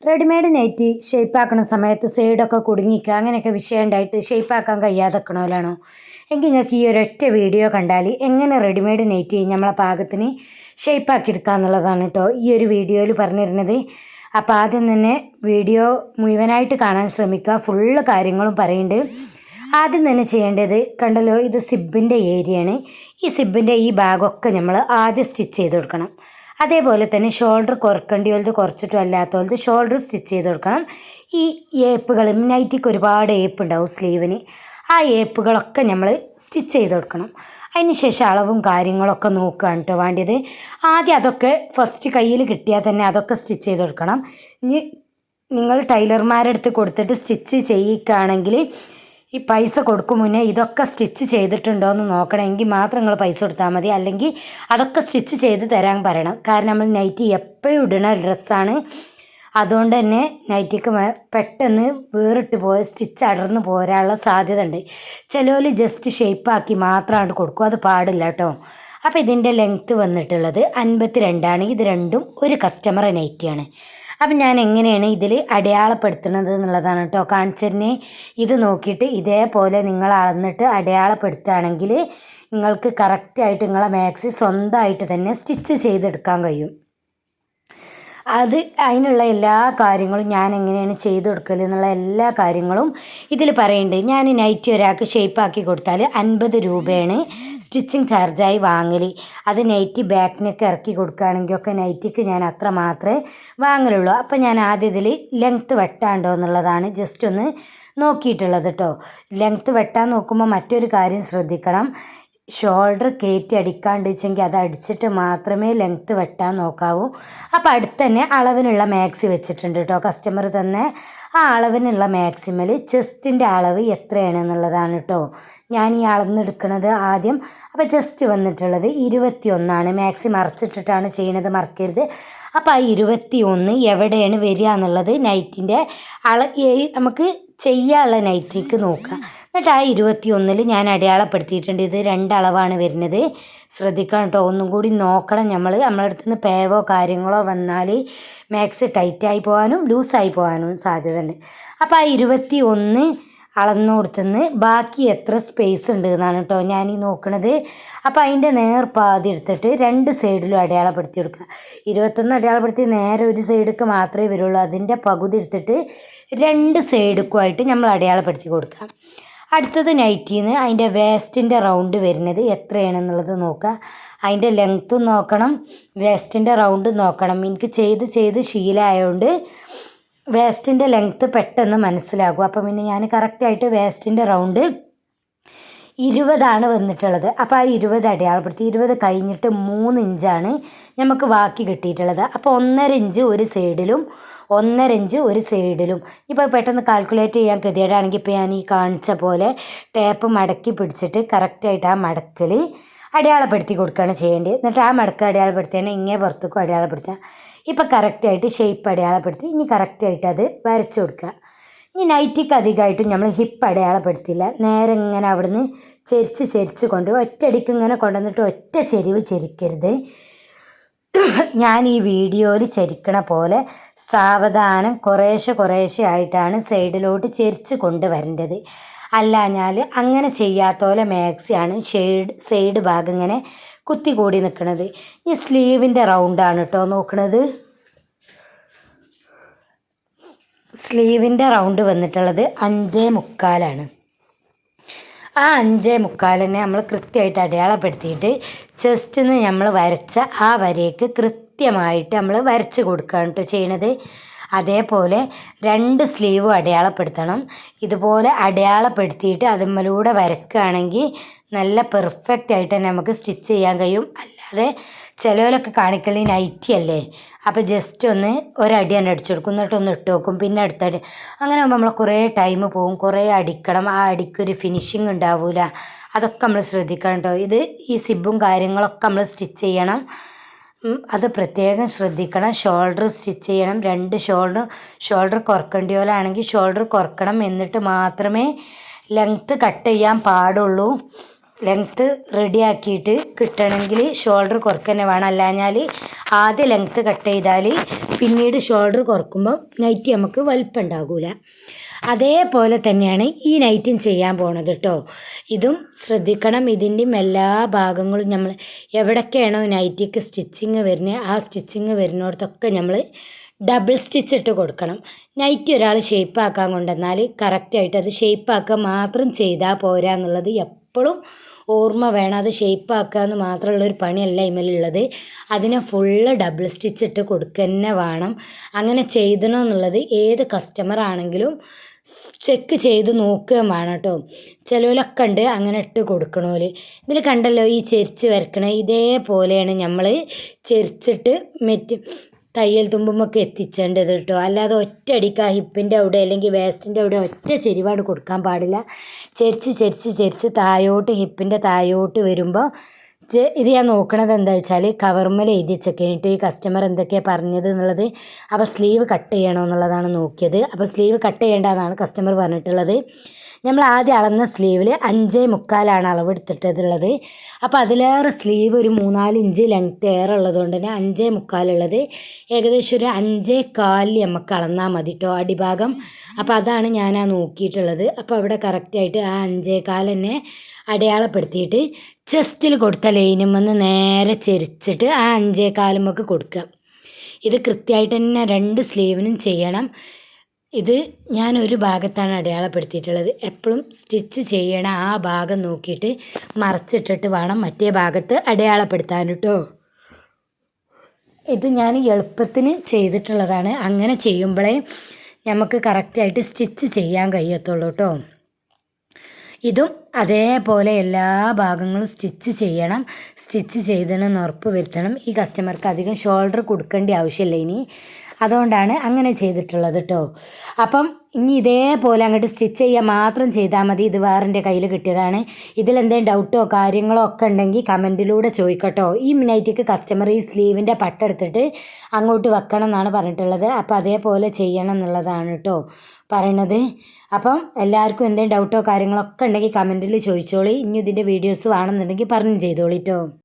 Readymade nightie ഷേപ്പാക്കണ സമയത്ത് സൈഡൊക്കെ കുടുങ്ങിക്കുക അങ്ങനെയൊക്കെ വിഷയം ഉണ്ടായിട്ട് ഷേപ്പാക്കാൻ കഴിയാതെ നിൽക്കണമല്ലാണോ എങ്കിൽ നിങ്ങൾക്ക് ഈ ഒരൊറ്റ വീഡിയോ കണ്ടാൽ എങ്ങനെ റെഡിമെയ്ഡ് നൈറ്റി നമ്മളെ പാകത്തിന് ഷേപ്പാക്കി എടുക്കുക എന്നുള്ളതാണ് കേട്ടോ ഈ ഒരു വീഡിയോയിൽ പറഞ്ഞിരുന്നത്. അപ്പോൾ ആദ്യം തന്നെ വീഡിയോ മുഴുവനായിട്ട് കാണാൻ ശ്രമിക്കുക, ഫുള്ള് കാര്യങ്ങളും പറയുന്നുണ്ട്. ആദ്യം തന്നെ ചെയ്യേണ്ടത് കണ്ടല്ലോ, ഇത് സിബിൻ്റെ ഏരിയയാണ്. ഈ സിബിൻ്റെ ഈ ഭാഗമൊക്കെ നമ്മൾ ആദ്യം സ്റ്റിച്ച് ചെയ്ത് കൊടുക്കണം. അതേപോലെ തന്നെ ഷോൾഡർ കുറക്കേണ്ടിയത് കുറച്ചിട്ടും അല്ലാത്തത് ഷോൾഡർ സ്റ്റിച്ച് ചെയ്ത് കൊടുക്കണം. ഈ ഏപ്പുകൾ നൈറ്റിക്ക് ഒരുപാട് ഏപ്പ് ഉണ്ടാവും സ്ലീവിന്, ആ ഏപ്പുകളൊക്കെ നമ്മൾ സ്റ്റിച്ച് ചെയ്ത് കൊടുക്കണം. അതിന് ശേഷം അളവും കാര്യങ്ങളൊക്കെ നോക്കുകയാണ് കേട്ടോ വേണ്ടത്. ആദ്യം അതൊക്കെ ഫസ്റ്റ് കയ്യിൽ കിട്ടിയാൽ തന്നെ അതൊക്കെ സ്റ്റിച്ച് ചെയ്ത് കൊടുക്കണം. ഇനി നിങ്ങൾ ടൈലർമാരുടെ അടുത്ത് കൊടുത്തിട്ട് സ്റ്റിച്ച് ചെയ്യിക്കുകയാണെങ്കിൽ ഈ പൈസ കൊടുക്കും മുന്നേ ഇതൊക്കെ സ്റ്റിച്ച് ചെയ്തിട്ടുണ്ടോ എന്ന് നോക്കണമെങ്കിൽ മാത്രം നിങ്ങൾ പൈസ കൊടുത്താൽ മതി, അല്ലെങ്കിൽ അതൊക്കെ സ്റ്റിച്ച് ചെയ്ത് തരാൻ പറയണം. കാരണം നമ്മൾ നൈറ്റി എപ്പോഴും ഇടുന്ന ഡ്രസ്സാണ്, അതുകൊണ്ട് തന്നെ നൈറ്റിക്ക് പെട്ടെന്ന് വേറിട്ട് പോയ സ്റ്റിച്ച് അടർന്ന് പോരാനുള്ള സാധ്യത ഉണ്ട്. ചിലവർ ജസ്റ്റ് ഷേപ്പാക്കി മാത്രമാണ് കൊടുക്കും, അത് പാടില്ല കേട്ടോ. അപ്പോൾ ഇതിൻ്റെ ലെങ്ത്ത് വന്നിട്ടുള്ളത് 52ആണ്. ഇത് രണ്ടും ഒരു കസ്റ്റമർ നൈറ്റിയാണ്. അപ്പം ഞാൻ എങ്ങനെയാണ് ഇതിൽ അടയാളപ്പെടുത്തുന്നത് എന്നുള്ളതാണ് കേട്ടോ കാണിച്ചതിന്. ഇത് നോക്കിയിട്ട് ഇതേപോലെ നിങ്ങൾ അളന്നിട്ട് അടയാളപ്പെടുത്തുകയാണെങ്കിൽ നിങ്ങൾക്ക് കറക്റ്റായിട്ട് നിങ്ങളെ മാക്സി സ്വന്തമായിട്ട് തന്നെ സ്റ്റിച്ച് ചെയ്തെടുക്കാൻ കഴിയും. അതിനുള്ള എല്ലാ കാര്യങ്ങളും ഞാൻ എങ്ങനെയാണ് ചെയ്ത് കൊടുക്കൽ എന്നുള്ള എല്ലാ കാര്യങ്ങളും ഇതിൽ പറയുന്നുണ്ട്. ഞാൻ നൈറ്റി ഒരാൾക്ക് ഷേപ്പാക്കി കൊടുത്താൽ 50 രൂപയാണ് സ്റ്റിച്ചിങ് ചാർജായി വാങ്ങൽ. അത് നൈറ്റി ബാക്കിനൊക്കെ ഇറക്കി കൊടുക്കുകയാണെങ്കിൽ ഒക്കെ നൈറ്റിക്ക് ഞാൻ അത്ര മാത്രമേ വാങ്ങലുള്ളൂ. അപ്പോൾ ഞാൻ ആദ്യം ഇതിൽ ലെങ്ത്ത് വെട്ടാണ്ടോ എന്നുള്ളതാണ് ജസ്റ്റ് ഒന്ന് നോക്കിയിട്ടുള്ളത് കേട്ടോ. ലെങ്ത്ത് വെട്ടാൻ നോക്കുമ്പോൾ മറ്റൊരു കാര്യം ശ്രദ്ധിക്കണം, ഷോൾഡർ കയറ്റി അടിക്കാണ്ട് വെച്ചെങ്കിൽ അത് അടിച്ചിട്ട് മാത്രമേ ലെങ്ത്ത് വെട്ടാൻ നോക്കാവൂ. അപ്പോൾ അടുത്ത് തന്നെ അളവിനുള്ള മാക്സി വെച്ചിട്ടുണ്ട് കേട്ടോ കസ്റ്റമർ തന്നെ. ആ അളവിനുള്ള മാക്സിമൽ ചെസ്റ്റിൻ്റെ അളവ് എത്രയാണ് എന്നുള്ളതാണ് കേട്ടോ ഞാൻ ഈ അളന്നെടുക്കുന്നത് ആദ്യം. അപ്പോൾ ചെസ്റ്റ് വന്നിട്ടുള്ളത് 21ആണ്. മാക്സി മറച്ചിട്ടിട്ടാണ് ചെയ്യുന്നത്, മറക്കരുത്. അപ്പോൾ ആ 21 എവിടെയാണ് വരിക എന്നുള്ളത് നൈറ്റിൻ്റെ നമുക്ക് ചെയ്യാനുള്ള നൈറ്റിക്ക് നോക്കാം. എന്നിട്ട് ആ 21 ഞാൻ അടയാളപ്പെടുത്തിയിട്ടുണ്ട്. ഇത് 2 അളവാണ് വരുന്നത്, ശ്രദ്ധിക്കണം കേട്ടോ. ഒന്നും കൂടി നോക്കണം. നമ്മളെ അടുത്ത് നിന്ന് പേവോ കാര്യങ്ങളോ വന്നാൽ മാക്സ് ടൈറ്റായി പോകാനും ലൂസായി പോകാനും സാധ്യത ഉണ്ട്. അപ്പോൾ ആ 21 അളന്നു കൊടുത്തുനിന്ന് ബാക്കി എത്ര സ്പേസ് ഉണ്ട് എന്നാണ് കേട്ടോ ഞാൻ ഈ നോക്കണത്. അപ്പോൾ അതിൻ്റെ നേർപാതി എടുത്തിട്ട് 2 സൈഡിലും അടയാളപ്പെടുത്തി കൊടുക്കുക. 21 അടയാളപ്പെടുത്തി നേരെ ഒരു സൈഡിലേക്ക് മാത്രമേ വരുള്ളൂ. അതിൻ്റെ പകുതി എടുത്തിട്ട് 2 സൈഡിക്കുമായിട്ട് നമ്മൾ അടയാളപ്പെടുത്തി കൊടുക്കുക. അടുത്തത് നൈറ്റിന്ന് അതിൻ്റെ വേസ്റ്റിൻ്റെ റൗണ്ട് വരുന്നത് എത്രയാണെന്നുള്ളത് നോക്കുക. അതിൻ്റെ ലെങ്ത്തും നോക്കണം, വേസ്റ്റിൻ്റെ റൗണ്ട് നോക്കണം. എനിക്ക് ചെയ്ത് ശീലമായതുകൊണ്ട് വേസ്റ്റിൻ്റെ ലെങ്ത്ത് പെട്ടെന്ന് മനസ്സിലാകും. അപ്പം പിന്നെ ഞാൻ കറക്റ്റായിട്ട് വേസ്റ്റിൻ്റെ റൗണ്ട് 20ആണ് വന്നിട്ടുള്ളത്. അപ്പോൾ ആ 20 അടയാളപ്പെടുത്തി. 20 കഴിഞ്ഞിട്ട് 3 ഇഞ്ചാണ് നമുക്ക് ബാക്കി കിട്ടിയിട്ടുള്ളത്. അപ്പോൾ 1.5 ഇഞ്ച് ഒരു സൈഡിലും 1.5 ഇഞ്ച് ഒരു സൈഡിലും. ഇപ്പോൾ പെട്ടെന്ന് കാൽക്കുലേറ്റ് ചെയ്യാൻ ഗതികേടാണെങ്കിൽ ഇപ്പോൾ ഞാൻ ഈ കാണിച്ച പോലെ ടേപ്പ് മടക്കി പിടിച്ചിട്ട് കറക്റ്റായിട്ട് ആ മടക്കിൽ അടയാളപ്പെടുത്തി കൊടുക്കുകയാണ് ചെയ്യേണ്ടത്. എന്നിട്ട് ആ മടക്ക് അടയാളപ്പെടുത്തിയാൽ ഇങ്ങേ പുറത്തേക്കും അടയാളപ്പെടുത്തുക. ഇപ്പോൾ കറക്റ്റായിട്ട് ഷേപ്പ് അടയാളപ്പെടുത്തി ഇനി കറക്റ്റായിട്ട് അത് വരച്ചു കൊടുക്കുക. ഇനി നൈറ്റിക്ക് അധികമായിട്ടും നമ്മൾ ഹിപ്പ് അടയാളപ്പെടുത്തില്ല, നേരെ ഇങ്ങനെ അവിടുന്ന് ചെരിച്ച് കൊണ്ട് ഒറ്റയടിക്ക് ഇങ്ങനെ കൊണ്ടുവന്നിട്ട് ഒറ്റ ചെരിവ് ചെരിക്കരുത്. ഞാൻ ഈ വീഡിയോയിൽ ചരിക്കണ പോലെ സാവധാനം കുറേശ്ശെ ആയിട്ടാണ് സൈഡിലോട്ട് ചെരിച്ച് കൊണ്ടുവരേണ്ടത്. അല്ലാഞ്ഞാൽ അങ്ങനെ ചെയ്യാത്ത പോലെ മാക്സിയാണ് സൈഡ് ഭാഗം ഇങ്ങനെ കുത്തി കൂടി നിൽക്കുന്നത്. ഈ സ്ലീവിൻ്റെ റൗണ്ടാണ് കേട്ടോ നോക്കണത്. സ്ലീവിൻ്റെ റൗണ്ട് വന്നിട്ടുള്ളത് 5.25ആണ്. ആ 5.25 തന്നെ നമ്മൾ കൃത്യമായിട്ട് അടയാളപ്പെടുത്തിയിട്ട് ചെസ്റ്റിൽ നിന്ന് നമ്മൾ വരച്ച ആ വരയ്ക്ക് കൃത്യമായിട്ട് നമ്മൾ വരച്ച് കൊടുക്കുകയാണ് കേട്ടോ ചെയ്യണത്. അതേപോലെ 2 സ്ലീവും അടയാളപ്പെടുത്തണം. ഇതുപോലെ അടയാളപ്പെടുത്തിയിട്ട് അതിന്മേലൂടെ വരക്കുകയാണെങ്കിൽ നല്ല പെർഫെക്റ്റ് ആയിട്ട് തന്നെ നമുക്ക് സ്റ്റിച്ച് ചെയ്യാൻ കഴിയും. അല്ലാതെ ചിലവരൊക്കെ കാണിക്കൽ നൈറ്റി അല്ലേ, അപ്പോൾ ജസ്റ്റ് ഒന്ന് ഒരടിയാണ് അടിച്ചു കൊടുക്കും, എന്നിട്ടൊന്ന് ഇട്ട് വെക്കും, പിന്നെ അടുത്തടി. അങ്ങനെ ആകുമ്പോൾ നമ്മൾ കുറേ ടൈം പോകും, കുറേ അടിക്കണം, ആ അടിക്കൊരു ഫിനിഷിങ് ഉണ്ടാവില്ല. അതൊക്കെ നമ്മൾ ശ്രദ്ധിക്കണം കേട്ടോ. ഈ സിബും കാര്യങ്ങളൊക്കെ നമ്മൾ സ്റ്റിച്ച് ചെയ്യണം, അത് പ്രത്യേകം ശ്രദ്ധിക്കണം. ഷോൾഡർ സ്റ്റിച്ച് ചെയ്യണം. 2 ഷോൾഡർ കുറക്കേണ്ടി പോലാണെങ്കിൽ ഷോൾഡർ കുറക്കണം, എന്നിട്ട് മാത്രമേ ലെങ്ത്ത് കട്ട് ചെയ്യാൻ പാടുള്ളൂ. ലെങ്ത്ത് റെഡിയാക്കിയിട്ട് കിട്ടണമെങ്കിൽ ഷോൾഡർ കുറക്കന്നെ വേണം. അല്ലാഞ്ഞാൽ ആദ്യം ലെങ്ത്ത് കട്ട് ചെയ്താൽ പിന്നീട് ഷോൾഡർ കുറക്കുമ്പം നൈറ്റി നമുക്ക് വലിപ്പം ഉണ്ടാകില്ല. അതേപോലെ തന്നെയാണ് ഈ നൈറ്റും ചെയ്യാൻ പോണത് കേട്ടോ. ഇതും ശ്രദ്ധിക്കണം. ഇതിൻ്റെയും എല്ലാ ഭാഗങ്ങളും നമ്മൾ എവിടൊക്കെയാണോ നൈറ്റിക്ക് സ്റ്റിച്ചിങ് വരുന്നത് ആ സ്റ്റിച്ചിങ് വരുന്നിടത്തൊക്കെ നമ്മൾ ഡബിൾ സ്റ്റിച്ച് ഇട്ട് കൊടുക്കണം. നൈറ്റി ഒരാൾ ഷേപ്പാക്കാൻ കൊണ്ടുവന്നാൽ കറക്റ്റായിട്ട് അത് ഷേപ്പാക്കുക മാത്രം ചെയ്താൽ പോരാ എന്നുള്ളത് എപ്പോഴും ഓർമ്മ വേണം. അത് ഷേപ്പാക്കുക എന്ന് മാത്രമുള്ളൊരു പണിയല്ല ഇമലുള്ളത്. അതിനെ ഫുള്ള് ഡബിൾ സ്റ്റിച്ച് ഇട്ട് കൊടുക്കുക തന്നെ വേണം. അങ്ങനെ ചെയ്തണമെന്നുള്ളത് ഏത് കസ്റ്റമർ ആണെങ്കിലും ചെക്ക് ചെയ്ത് നോക്കുകയും വേണം കേട്ടോ. ചിലവരൊക്കെ ഉണ്ട് അങ്ങനെ ഇട്ട് കൊടുക്കണോല്. ഇതിൽ കണ്ടല്ലോ ഈ ചെരിച്ച് വരക്കണേ, ഇതേപോലെയാണ് നമ്മൾ ചെരിച്ചിട്ട് തയ്യൽ തുമ്പുമൊക്കെ എത്തിച്ചേണ്ടത് കേട്ടോ. അല്ലാതെ ഒറ്റയടിക്ക് ആ ഹിപ്പിൻ്റെ അവിടെ അല്ലെങ്കിൽ വേസ്റ്റിൻ്റെ അവിടെ ഒറ്റ ചെരിവാട് കൊടുക്കാൻ പാടില്ല. ചെരിച്ച് ചെരിച്ച് ചെരിച്ച് താഴോട്ട് ഹിപ്പിൻ്റെ താഴോട്ട് വരുമ്പോൾ ഇത് ഞാൻ നോക്കണത് എന്താ വെച്ചാൽ കവർമേൽ എഴുതി വെച്ചേക്കിട്ട് ഈ കസ്റ്റമർ എന്തൊക്കെയാണ് പറഞ്ഞത് എന്നുള്ളത്. അപ്പോൾ സ്ലീവ് കട്ട് ചെയ്യണമെന്നുള്ളതാണ് നോക്കിയത്. അപ്പോൾ സ്ലീവ് കട്ട് ചെയ്യേണ്ടതാണ് കസ്റ്റമർ പറഞ്ഞിട്ടുള്ളത്. നമ്മൾ ആദ്യം അളന്ന സ്ലീവിൽ 5.25 അളവെടുത്തിട്ടുള്ളത്. അപ്പോൾ അതിലേറെ സ്ലീവ് ഒരു 3-4 ഇഞ്ച് ലെങ്ത്ത് ഏറെ ഉള്ളതുകൊണ്ട് തന്നെ 5.25 ഉള്ളത് ഏകദേശം ഒരു 5.25 നമുക്ക് അളന്നാൽ മതി കേട്ടോ അടിഭാഗം. അപ്പോൾ അതാണ് ഞാൻ നോക്കിയിട്ടുള്ളത്. അപ്പോൾ അവിടെ കറക്റ്റായിട്ട് ആ 5.25 തന്നെ അടയാളപ്പെടുത്തിയിട്ട് ചെസ്റ്റിൽ കൊടുത്ത ലൈനുമെന്ന് നേരെ ചെരിച്ചിട്ട് ആ 5.25 കൊടുക്കുക. ഇത് കൃത്യമായിട്ട് തന്നെ 2 സ്ലീവിനും ചെയ്യണം. ഇത് ഞാൻ ഒരു ഭാഗത്താണ് അടയാളപ്പെടുത്തിയിട്ടുള്ളത്. എപ്പോഴും സ്റ്റിച്ച് ചെയ്യണ ആ ഭാഗം നോക്കിയിട്ട് മറച്ചിട്ടിട്ട് വേണം മറ്റേ ഭാഗത്ത് അടയാളപ്പെടുത്താൻ കേട്ടോ. ഇത് ഞാൻ എളുപ്പത്തിന് ചെയ്തിട്ടുള്ളതാണ്. അങ്ങനെ ചെയ്യുമ്പോഴേ നമുക്ക് കറക്റ്റായിട്ട് സ്റ്റിച്ച് ചെയ്യാൻ കഴിയത്തുള്ളൂ കേട്ടോ. ഇതും അതേപോലെ എല്ലാ ഭാഗങ്ങളും സ്റ്റിച്ച് ചെയ്യണം. സ്റ്റിച്ച് ചെയ്തതെന്ന് ഉറപ്പ് വരുത്തണം. ഈ കസ്റ്റമർക്ക് അധികം ഷോൾഡർ കൊടുക്കേണ്ട ആവശ്യമില്ല ഇനി, അതുകൊണ്ടാണ് അങ്ങനെ ചെയ്തിട്ടുള്ളത് കേട്ടോ. അപ്പം ഇനി ഇതേപോലെ അങ്ങോട്ട് സ്റ്റിച്ച് ചെയ്യാൻ മാത്രം ചെയ്താൽ മതി. ഇത് വേറെ കയ്യിൽ കിട്ടിയതാണ്. ഇതിലെന്തെങ്കിലും ഡൗട്ടോ കാര്യങ്ങളോ ഒക്കെ ഉണ്ടെങ്കിൽ കമൻറ്റിലൂടെ ചോദിക്കട്ടോ. ഈ നൈറ്റിക്ക് കസ്റ്റമർ ഈ സ്ലീവിൻ്റെ പട്ടെടുത്തിട്ട് അങ്ങോട്ട് വെക്കണം എന്നാണ് പറഞ്ഞിട്ടുള്ളത്. അപ്പോൾ അതേപോലെ ചെയ്യണം എന്നുള്ളതാണ് കേട്ടോ പറയണത്. അപ്പം എല്ലാവർക്കും എന്തെങ്കിലും ഡൗട്ടോ കാര്യങ്ങളൊക്കെ ഉണ്ടെങ്കിൽ കമൻറ്റിൽ ചോദിച്ചോളി. ഇനി ഇതിൻ്റെ വീഡിയോസ് വേണമെന്നുണ്ടെങ്കിൽ പറഞ്ഞു ചെയ്തോളി കേട്ടോ.